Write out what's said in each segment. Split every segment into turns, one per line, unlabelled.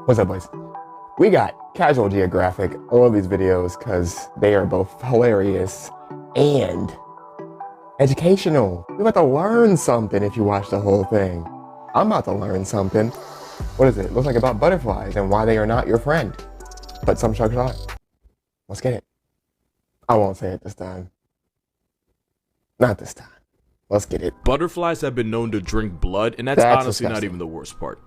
What's up, boys? We got Casual Geographic. I love these videos because they are both hilarious and educational. You're about to learn something if you watch the whole thing. I'm about to learn something. What is it? It looks like about butterflies and why they are not your friend. But some sharks are. Let's get it. I won't say it this time. Not this time. Let's get it.
Butterflies have been known to drink blood, and that's honestly not even the worst part.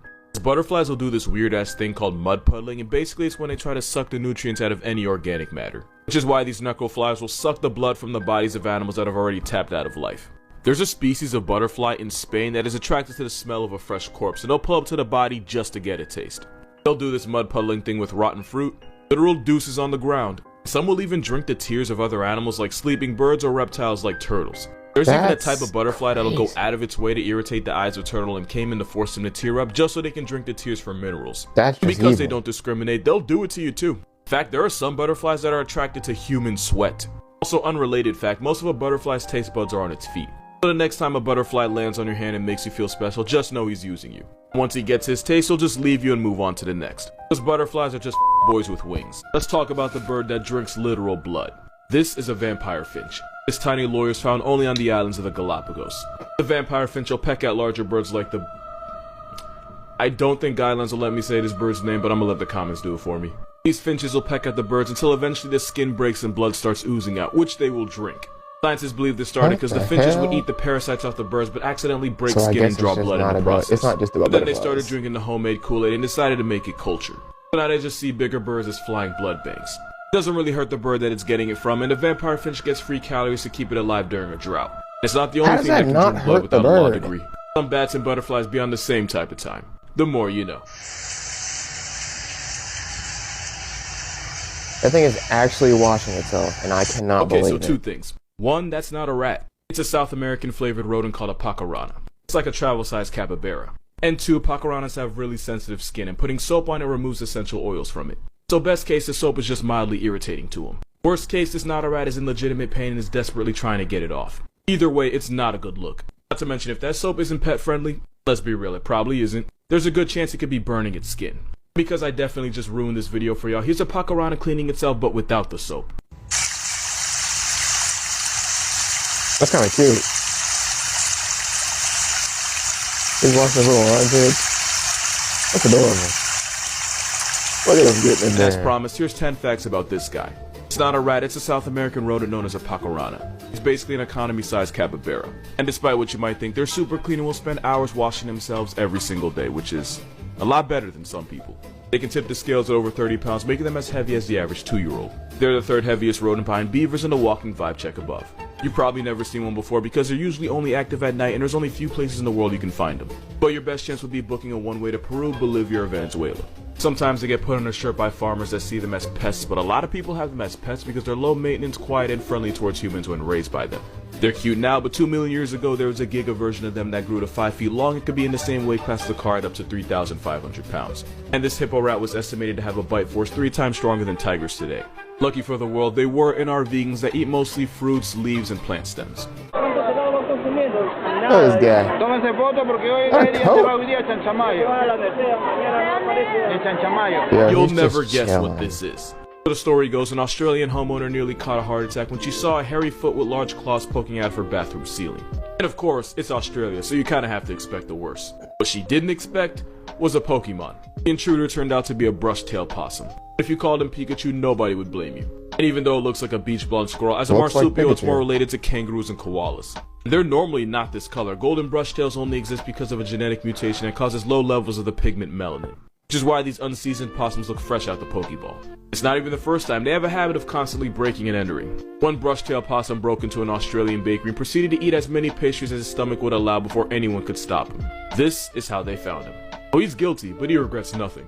Butterflies will do this weird ass thing called mud puddling, and basically it's when they try to suck the nutrients out of any organic matter. Which is why these knuckleflies will suck the blood from the bodies of animals that have already tapped out of life. There's a species of butterfly in Spain that is attracted to the smell of a fresh corpse, and they'll pull up to the body just to get a taste. They'll do this mud puddling thing with rotten fruit, literal deuces on the ground. Some will even drink the tears of other animals like sleeping birds or reptiles like turtles. There's even a type of butterfly that'll go out of its way to irritate the eyes of a turtle and came in to force them to tear up just so they can drink the tears for minerals. Because they don't discriminate, they'll do it to you too. In fact, there are some butterflies that are attracted to human sweat. Also, unrelated fact, most of a butterfly's taste buds are on its feet. So the next time a butterfly lands on your hand and makes you feel special, just know he's using you. Once he gets his taste, he'll just leave you and move on to the next. Because butterflies are just boys with wings. Let's talk about the bird that drinks literal blood. This is a vampire finch. This tiny lure is found only on the islands of the Galapagos. The vampire finch will peck at larger birds like the... I don't think guidelines will let me say this bird's name, but I'm gonna let the comments do it for me. These finches will peck at the birds until eventually the skin breaks and blood starts oozing out, which they will drink. Scientists believe this started because the finches would eat the parasites off the birds but accidentally break skin and draw blood in the process.
It's not just about
then they started drinking the homemade Kool-Aid and decided to make it culture. So now they just see bigger birds as flying blood banks. It doesn't really hurt the bird that it's getting it from, and the vampire finch gets free calories to keep it alive during a drought. It's not the only thing that can drink blood without a law degree. Some bats and butterflies be on the same type of time. The more you know.
That thing is actually washing itself, and I cannot believe it.
Okay, so two things. One, that's not a rat. It's a South American flavored rodent called a pacarana. It's like a travel-sized capybara. And two, pacaranas have really sensitive skin, and putting soap on it removes essential oils from it. So best case, the soap is just mildly irritating to him. Worst case, this not a rat is in legitimate pain and is desperately trying to get it off. Either way, it's not a good look. Not to mention, if that soap isn't pet friendly, let's be real, it probably isn't. There's a good chance it could be burning its skin. Because I definitely just ruined this video for y'all, here's a pacarana cleaning itself but without the soap.
That's kind of cute. He's washing his little armpits. That's adorable. Look at him getting in there.
As promised, here's 10 facts about this guy. It's not a rat, it's a South American rodent known as a pacarana. He's basically an economy-sized capybara. And despite what you might think, they're super clean and will spend hours washing themselves every single day, which is a lot better than some people. They can tip the scales at over 30 pounds, making them as heavy as the average 2-year-old. They're the third heaviest rodent behind beavers in the walking vibe check above. You've probably never seen one before because they're usually only active at night and there's only few places in the world you can find them. But your best chance would be booking a one-way to Peru, Bolivia, or Venezuela. Sometimes they get put on a shirt by farmers that see them as pests, but a lot of people have them as pets because they're low maintenance, quiet, and friendly towards humans when raised by them. They're cute now, but 2 million years ago there was a giga version of them that grew to 5 feet long and could be in the same weight class as a car at up to 3,500 pounds. And this hippo rat was estimated to have a bite force 3 times stronger than tigers today. Lucky for the world, they were and are vegans that eat mostly fruits, leaves, and plant stems.
Look at this guy.
You'll never guess what this is. The story goes, an Australian homeowner nearly caught a heart attack when she saw a hairy foot with large claws poking out of her bathroom ceiling. And of course, it's Australia, so you kinda have to expect the worst. What she didn't expect was a Pokemon. The intruder turned out to be a Brushtail Possum. If you called him Pikachu, nobody would blame you. And even though it looks like a beach blonde squirrel, as a marsupial, it's more related to kangaroos and koalas. They're normally not this color. Golden brushtails only exist because of a genetic mutation that causes low levels of the pigment melanin. Which is why these unseasoned possums look fresh out the Pokeball. It's not even the first time. They have a habit of constantly breaking and entering. One brushtail possum broke into an Australian bakery and proceeded to eat as many pastries as his stomach would allow before anyone could stop him. This is how they found him. Oh, he's guilty, but he regrets nothing.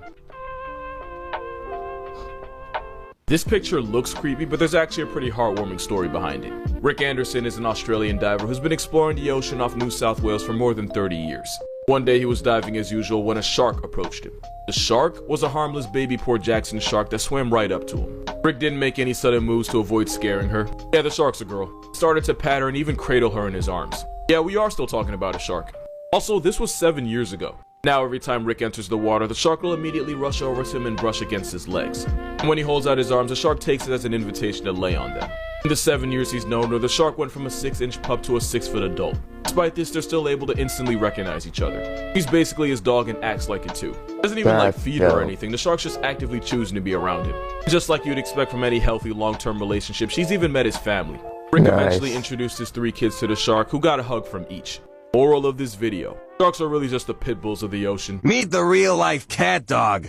This picture looks creepy, but there's actually a pretty heartwarming story behind it. Rick Anderson is an Australian diver who's been exploring the ocean off New South Wales for more than 30 years. One day he was diving as usual when a shark approached him. The shark was a harmless baby Port Jackson shark that swam right up to him. Rick didn't make any sudden moves to avoid scaring her. Yeah, the shark's a girl. Started to pat her and even cradle her in his arms. Yeah, we are still talking about a shark. Also, this was 7 years ago. Now every time Rick enters the water, the shark will immediately rush over to him and brush against his legs. And when he holds out his arms, the shark takes it as an invitation to lay on them. In the 7 years he's known her, the shark went from a 6-inch pup to a 6-foot adult. Despite this, they're still able to instantly recognize each other. He's basically his dog and acts like it too. Doesn't even like feed her or anything, the shark's just actively choosing to be around him. Just like you'd expect from any healthy long-term relationship, she's even met his family. Rick eventually introduced his 3 kids to the shark, who got a hug from each. Moral of this video: sharks are really just the pit bulls of the ocean.
Meet the real-life cat dog.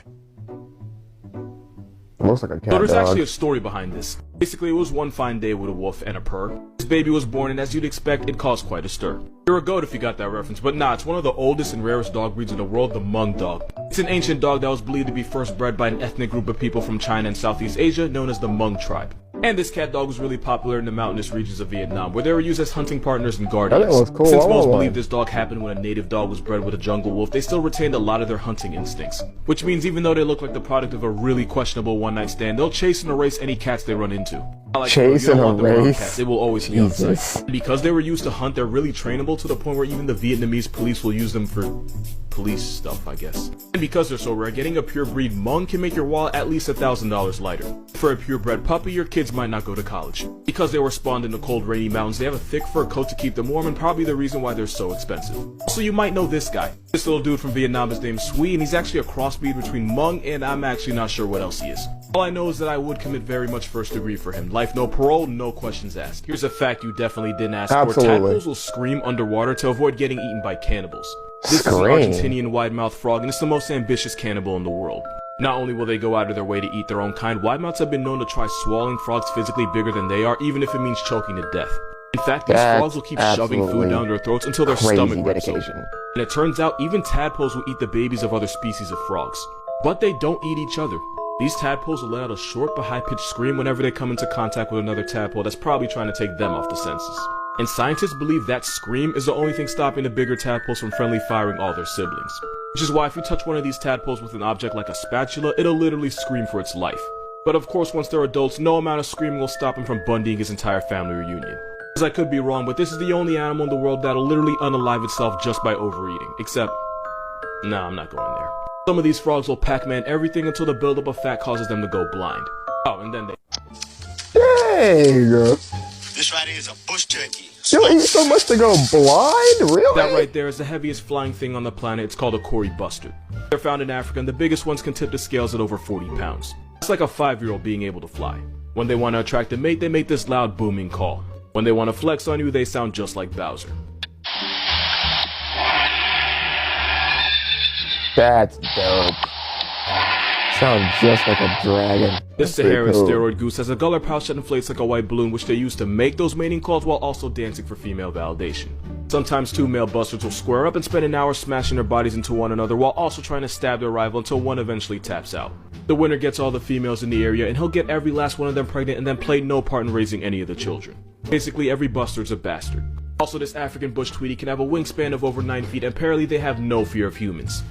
Looks like a cat
So there's
dog.
actually a story behind this. Basically, it was one fine day with a wolf and a purr. His baby was born, and as you'd expect, it caused quite a stir. You're a goat if you got that reference, but nah, it's one of the oldest and rarest dog breeds in the world, the Hmong dog. It's an ancient dog that was believed to be first bred by an ethnic group of people from China and Southeast Asia known as the Hmong tribe. And this cat dog was really popular in the mountainous regions of Vietnam, where they were used as hunting partners and guardians.
That was cool.
Since most believe this dog happened when a native dog was bred with a jungle wolf, they still retained a lot of their hunting instincts. Which means even though they look like the product of a really questionable one-night stand, they'll chase and erase any cats they run into. Like,
chase and erase?
Cats, they will always be on sight. Because they were used to hunt, they're really trainable to the point where even the Vietnamese police will use them for police stuff, I guess. And because they're so rare, getting a purebred Hmong can make your wallet at least $1,000 lighter. For a purebred puppy, your kids might not go to college. Because they were spawned in the cold, rainy mountains, they have a thick fur coat to keep them warm, and probably the reason why they're so expensive. Also, you might know this guy. This little dude from Vietnam is named Sui, and he's actually a crossbreed between Hmong, and I'm actually not sure what else he is. All I know is that I would commit very much first degree for him. Life no parole, no questions asked. Here's a fact you definitely didn't ask for. Tadpoles will scream underwater to avoid getting eaten by cannibals. This is an Argentinian wide-mouthed frog, and it's the most ambitious cannibal in the world. Not only will they go out of their way to eat their own kind, wide-mouths have been known to try swallowing frogs physically bigger than they are, even if it means choking to death. In fact, these frogs will keep shoving food down their throats until their stomach rips open. And it turns out even tadpoles will eat the babies of other species of frogs. But they don't eat each other. These tadpoles will let out a short but high-pitched scream whenever they come into contact with another tadpole that's probably trying to take them off the census. And scientists believe that scream is the only thing stopping the bigger tadpoles from friendly firing all their siblings. Which is why if you touch one of these tadpoles with an object like a spatula, it'll literally scream for its life. But of course, once they're adults, no amount of screaming will stop him from bundying his entire family reunion. As I could be wrong, but this is the only animal in the world that'll literally unalive itself just by overeating. Except, nah, I'm not going there. Some of these frogs will Pac-Man everything until the buildup of fat causes them to go blind. Oh, and then they...
Dang!
This right here is a bush turkey.
You'll eat so much to go blind? Really?
That right there is the heaviest flying thing on the planet. It's called a Cory bustard. They're found in Africa, and the biggest ones can tip the scales at over 40 pounds. It's like a 5-year-old being able to fly. When they want to attract a mate, they make this loud booming call. When they want to flex on you, they sound just like Bowser.
That's dope. Sounds just like a dragon.
This Saharan steroid goose has a gullet pouch that inflates like a white balloon, which they use to make those mating calls while also dancing for female validation. Sometimes 2 male bustards will square up and spend an hour smashing their bodies into one another while also trying to stab their rival until one eventually taps out. The winner gets all the females in the area, and he'll get every last one of them pregnant and then play no part in raising any of the children. Basically, every bastard's a bastard. Also, this African bush tweety can have a wingspan of over 9 feet, and apparently they have no fear of humans.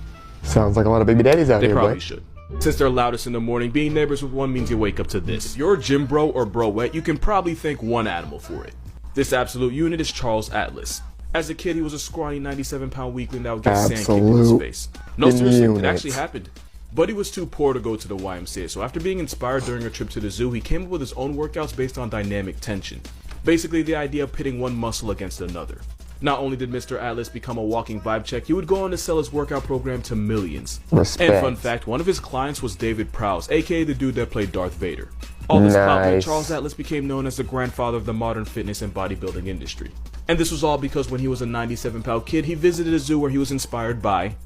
Sounds like a lot of baby daddies out here,
They probably
boy.
should. Since they're loudest in the morning, being neighbors with one means you wake up to this. If you're a gym bro or broette, you can probably thank one animal for it. This absolute unit is Charles Atlas. As a kid, he was a scrawny 97-pound weakling that would get sand kicked in his face. No, seriously, it actually happened. Buddy was too poor to go to the YMCA, so after being inspired during a trip to the zoo, he came up with his own workouts based on dynamic tension. Basically, the idea of pitting one muscle against another. Not only did Mr. Atlas become a walking vibe check, he would go on to sell his workout program to millions.
Respect.
And fun fact, one of his clients was David Prowse, aka the dude that played Darth Vader. All this clout, Charles Atlas became known as the grandfather of the modern fitness and bodybuilding industry. And this was all because when he was a 97-pound kid, he visited a zoo where he was inspired by...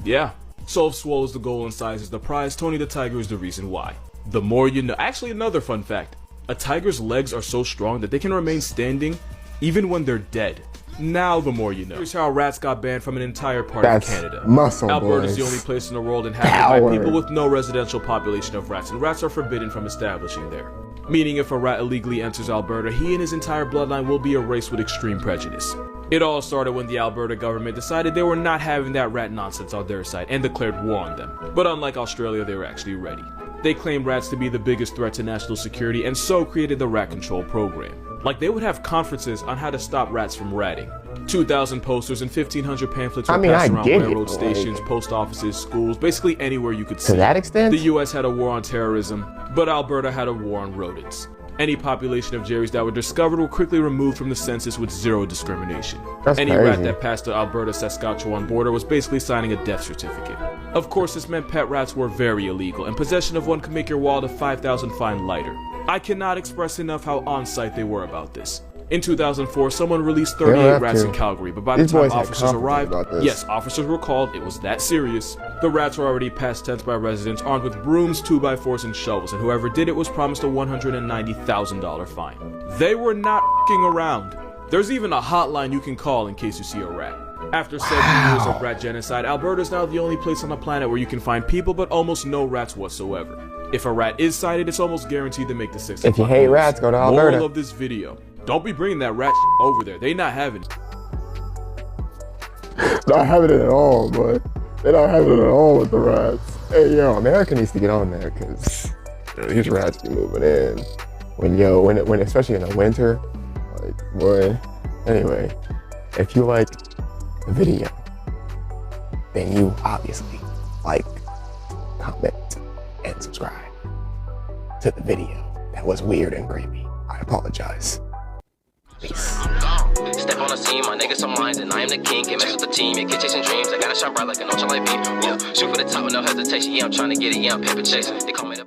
yeah. So if swole is the goal and size is the prize, Tony the Tiger is the reason why. The more you know. Actually, another fun fact. A tiger's legs are so strong that they can remain standing even when they're dead. Now the more you know. Here's how rats got banned from an entire part of Canada.
Muscle,
Alberta
boys.
is the only place in the world inhabited by people with no residential population of rats, and rats are forbidden from establishing there. Meaning if a rat illegally enters Alberta, he and his entire bloodline will be erased with extreme prejudice. It all started when the Alberta government decided they were not having that rat nonsense on their side and declared war on them. But unlike Australia, they were actually ready. They claimed rats to be the biggest threat to national security and so created the Rat Control Program. Like, they would have conferences on how to stop rats from ratting. 2,000 posters and 1,500 pamphlets were
I mean,
passed
I
around
get it,
railroad stations,
like,
post offices, schools, basically anywhere you could see.
to that extent?
The U.S. had a war on terrorism, but Alberta had a war on rodents. Any population of Jerry's that were discovered were quickly removed from the census with zero discrimination.
That's
Any
crazy.
rat that passed the Alberta-Saskatchewan border was basically signing a death certificate. Of course, this meant pet rats were very illegal, and possession of one could make your wallet of $5,000 fine lighter. I cannot express enough how on-site they were about this. In 2004, someone released 38 rats in Calgary, but by the time officers arrived, yes, officers were called, it was that serious. The rats were already past tenth by residents armed with brooms, 2x4s, and shovels, and whoever did it was promised a $190,000 fine. They were not f***ing around. There's even a hotline you can call in case you see a rat. After 7 years of rat genocide, Alberta is now the only place on the planet where you can find people but almost no rats whatsoever. If a rat is sighted, it's almost guaranteed to make the 6
If you hate rats, go to Alberta.
Moral of this video: don't be bringing that rat over there. They not having it.
Not having it at all, but they're not having it at all with the rats. Hey, yo, America needs to get on there because these rats be moving in. When especially in the winter, like, boy. Anyway, if you like the video, then you obviously like, comment, and subscribe to the video. That was weird and creepy. I apologize. Peace.
Step on the scene, my niggas some lines, and I am the king. Can't mess with the team, yeah, kid chasing dreams. I gotta shine bright like an ultralight beam. Yeah, shoot for the top with no hesitation. Yeah, I'm trying to get it. Yeah, I'm paper chasing. They call me the